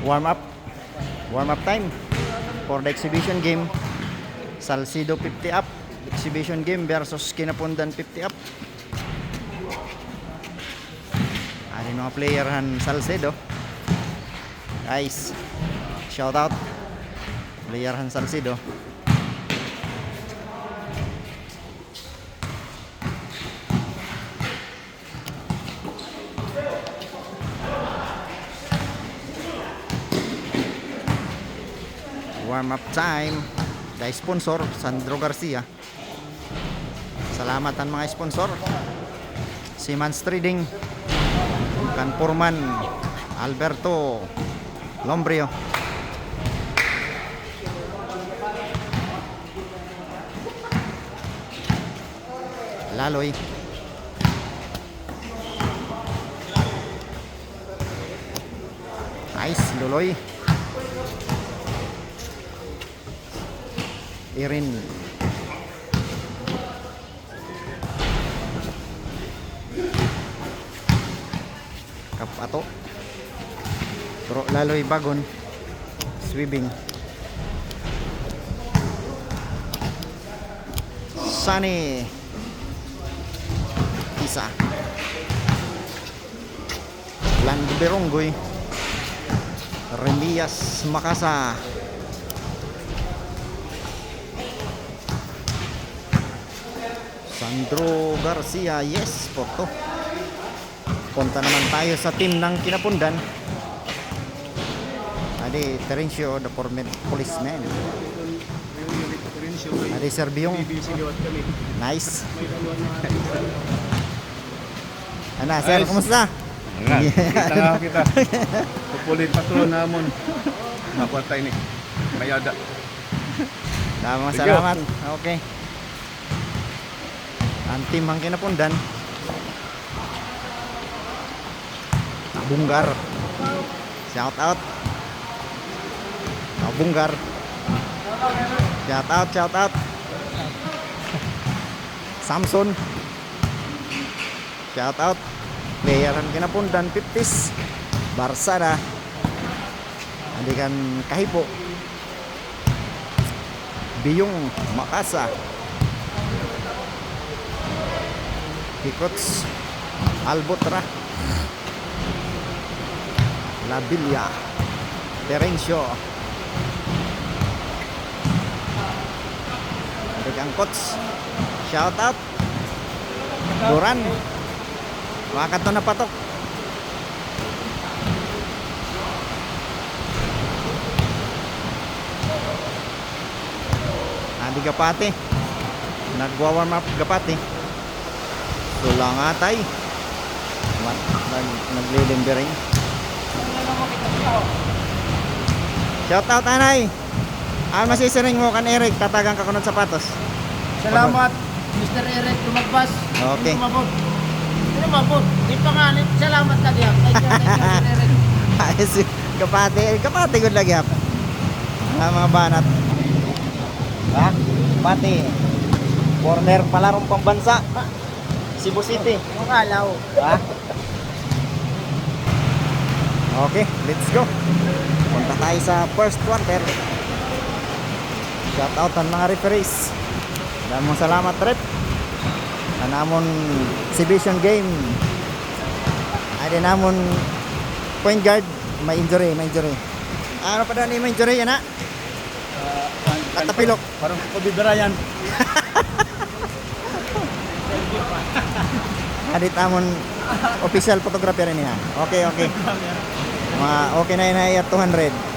Warm up. Warm up time for the exhibition game. Salcido 50 up. Exhibition game versus Kinapundan 50 up. Ano mga player han Salcedo. Guys, shout out player han Salcedo. Warm up time. The sponsor Sandro Garcia. Salamat ang mga sponsor. Siemens Trading, Kanpurman, Alberto Lombrio. Laloy. Nice, Luloy. Irin. Kapato. Pero Laloy Bagon. Swimming. Sunny. Isa. Lando Beronggoy. Remias Makasa. Sandro Garcia, yes, photo. Punta naman tayo sa team ng Kinapundan. Adi Terencio, the former policeman. Adi Serbiong. Nice. Ano, sir, kumusta? Kita nga kita. Pupulit patron namon. Makuha ni. Mayada. Damang salamat. Okay. Ang team ang Kinapundan. Bunggar. Shout out. Bunggar. Shout out. Samson. Shout out. Player ang Kinapundan 50s. Barsada. Andikan Kahipo. Biyong Makasa. Hikots Albotra. Labilia. Terencio. Adik Coach. Shout out. Duran. Makato na patok. Adi Gapati. Nagwa-warm up Gapati. Sulangatay. Naglilimbering. Shout out anay. Masisiring mo kan Eric, tatagang ka kunod sapatos. Salamat Mr. Eric Lumagbas. Okay. Lumabot. Ito nga, salamat lagi. Thank you Mr. Eric. Ayos, kapati good lagi hap. Mga banat. Ha? Pati. Corner palarong pambansa. Cebu City. Makalaw. Ha? Okay, let's go. Punta tayo sa first quarter. Shout out ang mga referees. Maraming salamat Red. Namon exhibition game. Ada namon point guard may injury. Ano pa dani may injury yan ha? Katapilok. Parang pabibirayan. Adit amon official photographer ini ha. Okay. Okay na 200.